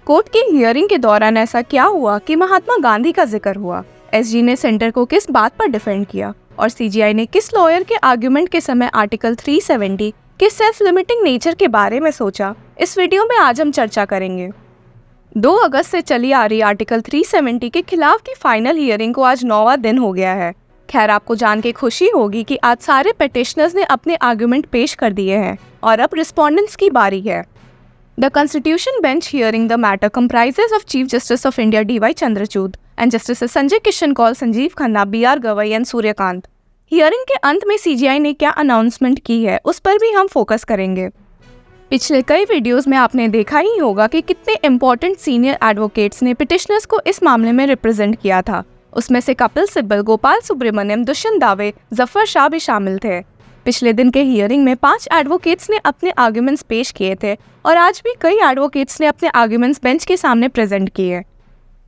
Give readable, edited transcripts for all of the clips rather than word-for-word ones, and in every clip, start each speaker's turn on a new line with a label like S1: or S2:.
S1: Court की hearing के दौरान ऐसा क्या हुआ कि महात्मा गांधी का जिक्र हुआ? एसजी ने सेंटर को किस बात पर डिफेंड किया और सीजीआई ने किस लॉयर के आर्गुमेंट के समय आर्टिकल 370 के सेल्फ लिमिटिंग नेचर के बारे में सोचा? इस वीडियो में आज हम चर्चा करेंगे। 2 अगस्त से चली आ रही आर्टिकल 370 के खिलाफ की फाइनल हियरिंग को आज 9वां दिन हो गया है। खैर, आपको जान के खुशी होगी कि आज सारे पिटिशनर्स ने अपने आर्गुमेंट पेश कर दिए हैं और अब रिस्पोंडेंट्स की बारी है। The Constitution Bench hearing the matter comprises of Chief Justice of India D.Y. Chandrachud and Justices Sanjay Kishan Kaul, Sanjeev Khanna, B.R. Gavai and Suryakant। Hearing के अंत में सीजीआई ने क्या अनाउंसमेंट की है उस पर भी हम फोकस करेंगे। पिछले कई वीडियोस में आपने देखा ही होगा कि कितने इम्पोर्टेंट सीनियर एडवोकेट्स ने पिटिशनर्स को इस मामले में रिप्रेजेंट किया था। उसमें से कपिल सिब्बल, गोपाल सुब्रमण्यम, दुष्यंत दावे, जफर शाह भी शामिल थे। पिछले दिन के हियरिंग में 5 एडवोकेट्स ने अपने आर्गुमेंट्स पेश किए थे और आज भी कई एडवोकेट्स ने अपने आर्गुमेंट्स बेंच के सामने प्रेजेंट किए।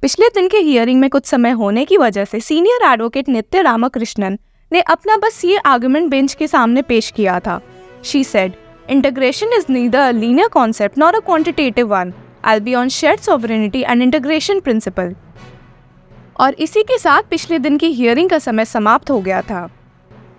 S1: पिछले दिन के हियरिंग में कुछ समय होने की वजह से सीनियर एडवोकेट नित्य रामकृष्णन ने अपना बस ये आर्गुमेंट बेंच के सामने पेश किया था। She said, integration is neither a linear concept nor a quantitative one. I will be on shared sovereignty and integration principle. और इसी के साथ पिछले दिन की हियरिंग का समय समाप्त हो गया था।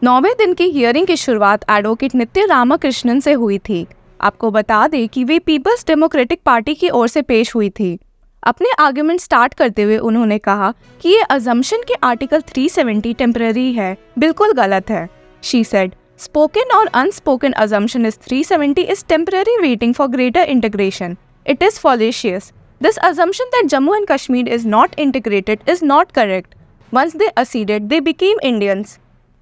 S1: 9वें दिन की हियरिंग की शुरुआत एडवोकेट नित्य रामकृष्णन से हुई थी। आपको बता दें कि वे पीपल्स डेमोक्रेटिक पार्टी की ओर से पेश हुई थी। अपने आर्गुमेंट स्टार्ट करते हुए उन्होंने कहा कि ये अजम्पशन के आर्टिकल 370 टेम्पररी है, बिल्कुल गलत है। शी सेड, स्पोकन और unspoken assumption is 370 is temporary waiting for greater integration. It is fallacious. This assumption that Jammu and Kashmir is not integrated is not correct. Once they acceded, they became Indians.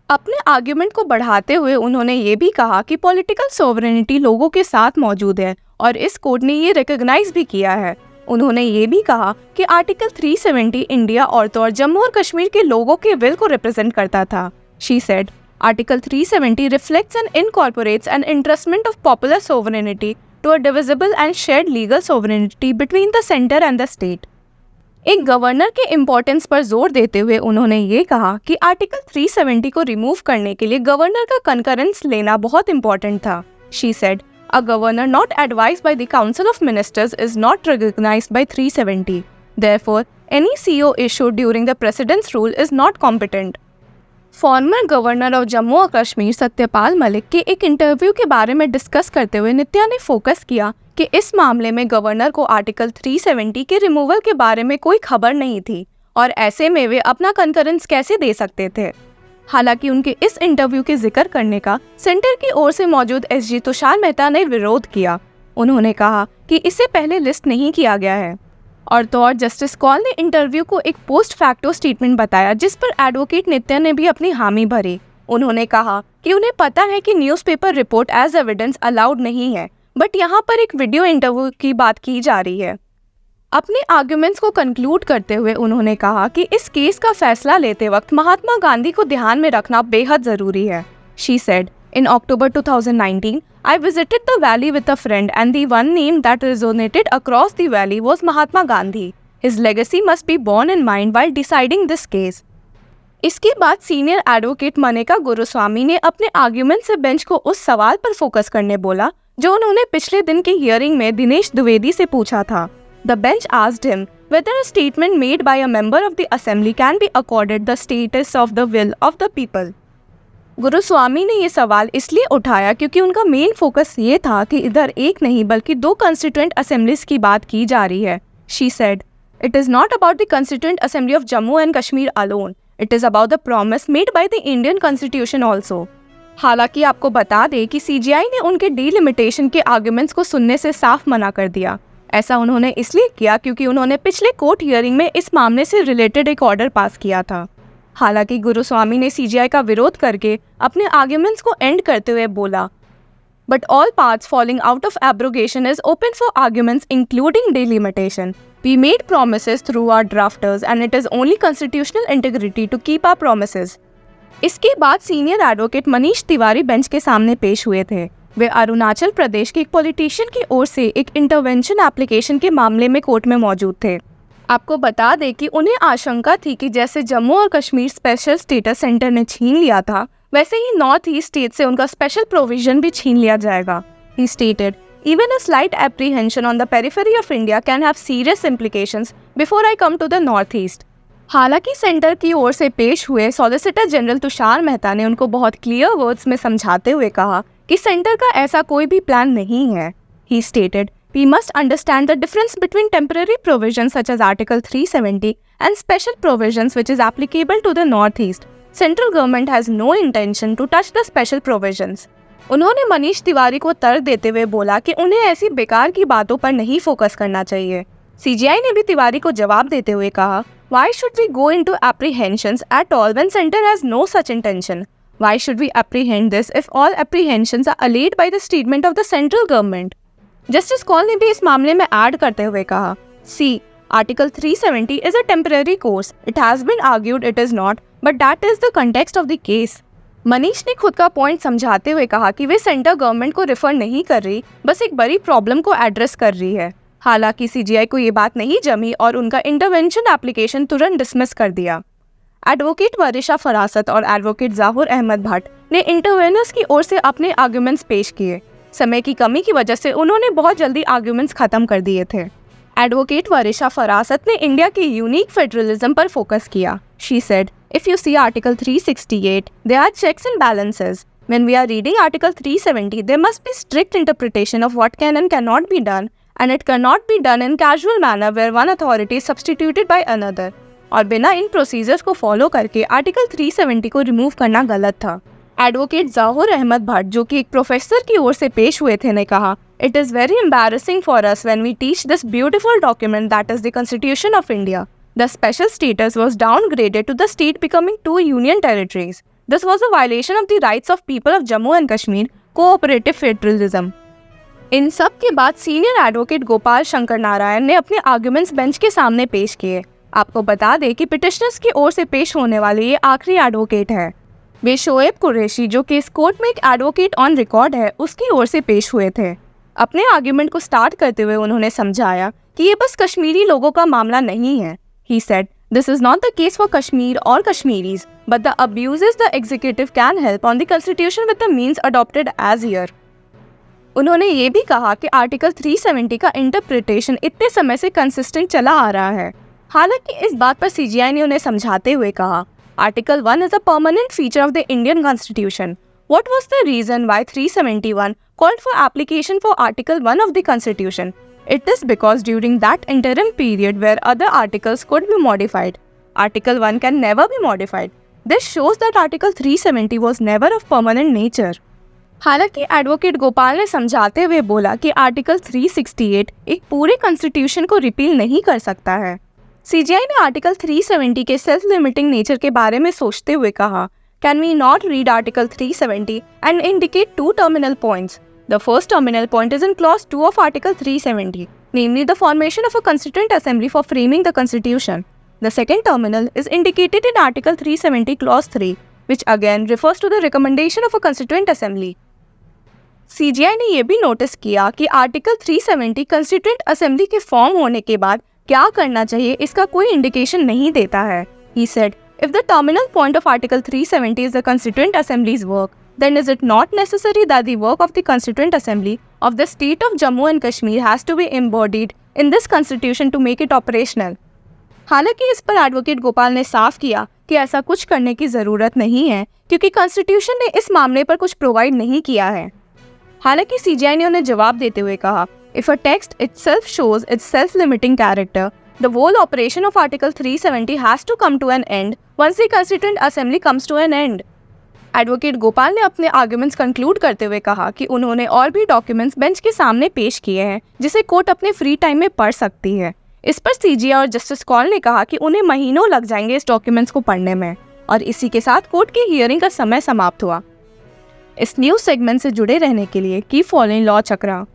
S1: अपने argument को बढ़ाते हुए उन्होंने ये भी कहा कि political sovereignty लोगों के साथ मौजूद है और इस कोर्ट ने ये रिकॉग्नाइज भी किया है। उन्होंने ये भी कहा कि आर्टिकल 370 इंडिया और तो और जम्मू और कश्मीर के लोगों के विल को रिप्रेजेंट करता था। She said, Article 370 reflects and incorporates an entrustment of popular sovereignty to a divisible and shared legal sovereignty between the center and the state। एक गवर्नर के इम्पोर्टेंस पर जोर देते हुए उन्होंने ये कहा कि आर्टिकल 370 को रिमूव करने के लिए गवर्नर का कंकरेंस लेना बहुत इम्पोर्टेंट था। She said, a governor not advised by the Council of Ministers is not recognized by 370. Therefore, any CO issued during the President's rule is not competent। Former governor of Jammu और कश्मीर सत्यपाल मलिक के एक interview के बारे में discuss करते हुए नित्या ने focus किया कि इस मामले में गवर्नर को आर्टिकल 370 के रिमूवल के बारे में कोई खबर नहीं थी और ऐसे में वे अपना कंकरेंस कैसे दे सकते थे। हालांकि उनके इस इंटरव्यू के जिक्र करने का सेंटर की ओर से मौजूद एसजी तुषार मेहता ने विरोध किया। उन्होंने कहा कि इसे पहले लिस्ट नहीं किया गया है और तो और जस्टिस कौल ने इंटरव्यू को एक पोस्ट फैक्टो स्टेटमेंट बताया जिस पर एडवोकेट नित्या ने भी अपनी हामी भरी। उन्होंने कहा कि उन्हें पता है कि newspaper report as evidence allowed नहीं है, बट यहाँ पर एक वीडियो इंटरव्यू की बात की जा रही है। अपने आर्गुमेंट्स को कंक्लूड करते हुए उन्होंने कहा कि इस केस का फैसला लेते वक्त महात्मा गांधी को ध्यान में रखना बेहद जरूरी है। She said, in October 2019, I visited the valley with a friend and the one name that resonated across the valley was Mahatma Gandhi. His legacy must be borne in mind while deciding this case। इसके बाद senior advocate Maneka Guruswamy ने अपने argument से bench को उस सवाल पर focus करने बोला जो उन्होंने पिछले दिन की हियरिंग में दिनेश द्विवेदी से पूछा था। The bench asked him whether a statement made by a member of the assembly can be accorded the status of the will of the people। Guruswamy ने ये सवाल इसलिए उठाया क्योंकि उनका मेन फोकस ये था कि इधर एक नहीं बल्कि 2 कंस्टिट्यूएंट असेंबलीज की बात की जा रही है। She said, It is not about the Constituent Assembly of Jammu and Kashmir alone. It is about the promise made by the Indian Constitution also। हालांकि आपको बता दें कि सीजीआई ने उनके डिलिमिटेशन के आर्गुमेंट्स को सुनने से साफ मना कर दिया। ऐसा उन्होंने इसलिए किया क्योंकि उन्होंने पिछले कोर्ट हियरिंग में इस मामले से रिलेटेड एक ऑर्डर पास किया था। हालांकि गुरुस्वामी ने सीजीआई का विरोध करके अपने आर्ग्यूमेंट्स को एंड करते हुए बोला, but all parts falling out of abrogation is open for arguments including delimitation. We made promises through our drafters and it is only constitutional integrity to keep our promises. इसके बाद senior advocate Manish Tiwari bench के सामने पेश हुए थे। वे अरुणाचल प्रदेश के एक politician की ओर से एक इंटरवेंशन एप्लीकेशन के मामले में कोर्ट में मौजूद थे। आपको बता दें कि उन्हें आशंका थी कि जैसे जम्मू और कश्मीर स्पेशल स्टेटस सेंटर ने छीन लिया था, वैसे ही नॉर्थ ईस्ट स्टेट से उनका स्पेशल प्रोविजन भी छीन लिया जाएगा। He stated, Even a slight apprehension on the periphery of India can have serious implications before I come to the Northeast. हालांकि सेंटर की ओर से पेश हुए सॉलिसिटर जनरल तुषार मेहता ने उनको बहुत क्लियर वर्ड्स में समझाते हुए कहा कि सेंटर का ऐसा कोई भी प्लान नहीं है. He stated, "We must understand the difference between temporary provisions such as Article 370 and special provisions which is applicable to the Northeast. Central government has no intention to touch the special provisions." उन्होंने मनीष तिवारी को तर्क देते हुए बोला कि उन्हें ऐसी बेकार की बातों पर नहीं फोकस करना चाहिए. CGI ने भी तिवारी को जवाब देते हुए कहा, "Why should we go into apprehensions at all when center has no such intention? Why should we apprehend this if all apprehensions are allayed by the statement of the central government?" Justice Kaul ने भी इस मामले में add करते हुए कहा, "See, Article 370 is a temporary course. It has been argued it is not, but that is the context of the case." Manish ने खुद का पॉइंट समझाते हुए कहा कि वे सेंटर गवर्नमेंट को रिफर नहीं कर रही, बस एक बड़ी प्रॉब्लम को एड्रेस कर रही है. हालांकि CGI को ये बात नहीं जमी और उनका इंटरवेंशन एप्लीकेशन तुरंत डिसमिस कर दिया. एडवोकेट वरिशा फरासत और एडवोकेट ज़ाहुर अहमद भट्ट ने इंटरवेनर्स की ओर से अपने आर्ग्यूमेंट्स पेश किए. समय की कमी की वजह से उन्होंने बहुत जल्दी आर्ग्यूमेंट्स खत्म कर दिए थे. एडवोकेट वरिशा फरासत ने इंडिया के यूनिक फेडरलिज्म पर फोकस किया. She said, "If you see Article 368, there are checks and balances. When we are reading Article 370, there must be strict interpretation of what can and cannot be done, and it cannot be done in casual manner where one authority is substituted by another." और बिना इन procedures को follow करके article 370 को remove करना गलत था. Advocate ज़ाहुर Ahmad Bhatt, जो कि एक प्रोफेसर की ओर से पेश हुए थे, ने कहा, "It is very embarrassing for us when we teach this beautiful document that is the Constitution of India. The special status was downgraded to the state becoming 2 union territories. This was a violation of the rights of people of Jammu and Kashmir, cooperative federalism." इन सब के बाद senior advocate Gopal Shankar Narayan ने अपने arguments bench के सामने पेश किए. आपको बता दें कि पिटिशनर्स की ओर से पेश होने वाले ये आखिरी एडवोकेट है. वे शोएब कुरैशी, जो कि इस कोर्ट में एक एडवोकेट ऑन रिकॉर्ड है, उसकी ओर से पेश हुए थे. अपने आर्ग्यूमेंट को स्टार्ट करते हुए उन्होंने समझाया कि ये बस कश्मीरी लोगों का मामला नहीं है. He said, "This is not the case for Kashmir or Kashmiris, but the abuses the executive can help on the constitution with the means adopted as here." उन्होंने ये भी कहा कि आर्टिकल 370 का इंटरप्रिटेशन इतने समय से कंसिस्टेंट चला आ रहा है. हालांकि इस बात पर CGI ने उन्हें समझाते हुए कहा, "Article 1 is a permanent feature of the Indian Constitution. What was the reason why 371 called for application for Article 1 of the Constitution? It is because during that interim period where other articles could be modified, Article 1 can never be modified. This shows that Article 370 was never of permanent nature." हालांकि advocate Gopal ने समझाते हुए बोला कि article 368 एक पूरे constitution को repeal नहीं कर सकता है. CGI ने आर्टिकल 370 के सेल्फ लिमिटिंग नेचर के बारे में सोचते हुए कहा, "Can we not read Article 370 and indicate 2 terminal points? The first terminal point is in Clause 2 of Article 370, namely the formation of a Constituent Assembly for framing the Constitution. The second terminal is indicated in Article 370 Clause 3, which again refers to the recommendation of a Constituent Assembly." CGI ने यह भी notice किया कि article 370 constituent assembly के form होने के बाद क्या करना चाहिए इसका कोई इंडिकेशन नहीं देता है. He said, "If the terminal point of Article 370 is the Constituent Assembly's work, then is it not necessary that the work of the Constituent Assembly of the state of Jammu and Kashmir has to be embodied in this constitution to make it operational?" हालांकि इस पर advocate Gopal ने साफ किया कि ऐसा कुछ करने की ज़रूरत नहीं है क्योंकि कॉन्स्टिट्यूशन ने इस मामले पर कुछ प्रोवाइड नहीं किया है. हालांकि CGI ने उन्हें जवाब देते हुए कहा, "If a text itself shows its self-limiting character, the whole operation of Article 370 has to come to an end once the Constituent Assembly comes to an end." Advocate Gopal ने अपने आर्ग्यूमेंट्स कंक्लूड करते हुए कहा कि उन्होंने और भी डॉक्यूमेंट्स बेंच के सामने पेश किए हैं जिसे कोर्ट अपने फ्री टाइम में पढ़ सकती है. इस पर CGI और जस्टिस कौल ने कहा कि उन्हें महीनों लग जाएंगे इस डॉक्यूमेंट्स को पढ़ने में. और इसी के साथ कोर्ट की हियरिंग का समय समाप्त हुआ. इस न्यूज़ सेगमेंट से जुड़े रहने के लिए कीप फॉलोइंग लॉ चक्रा.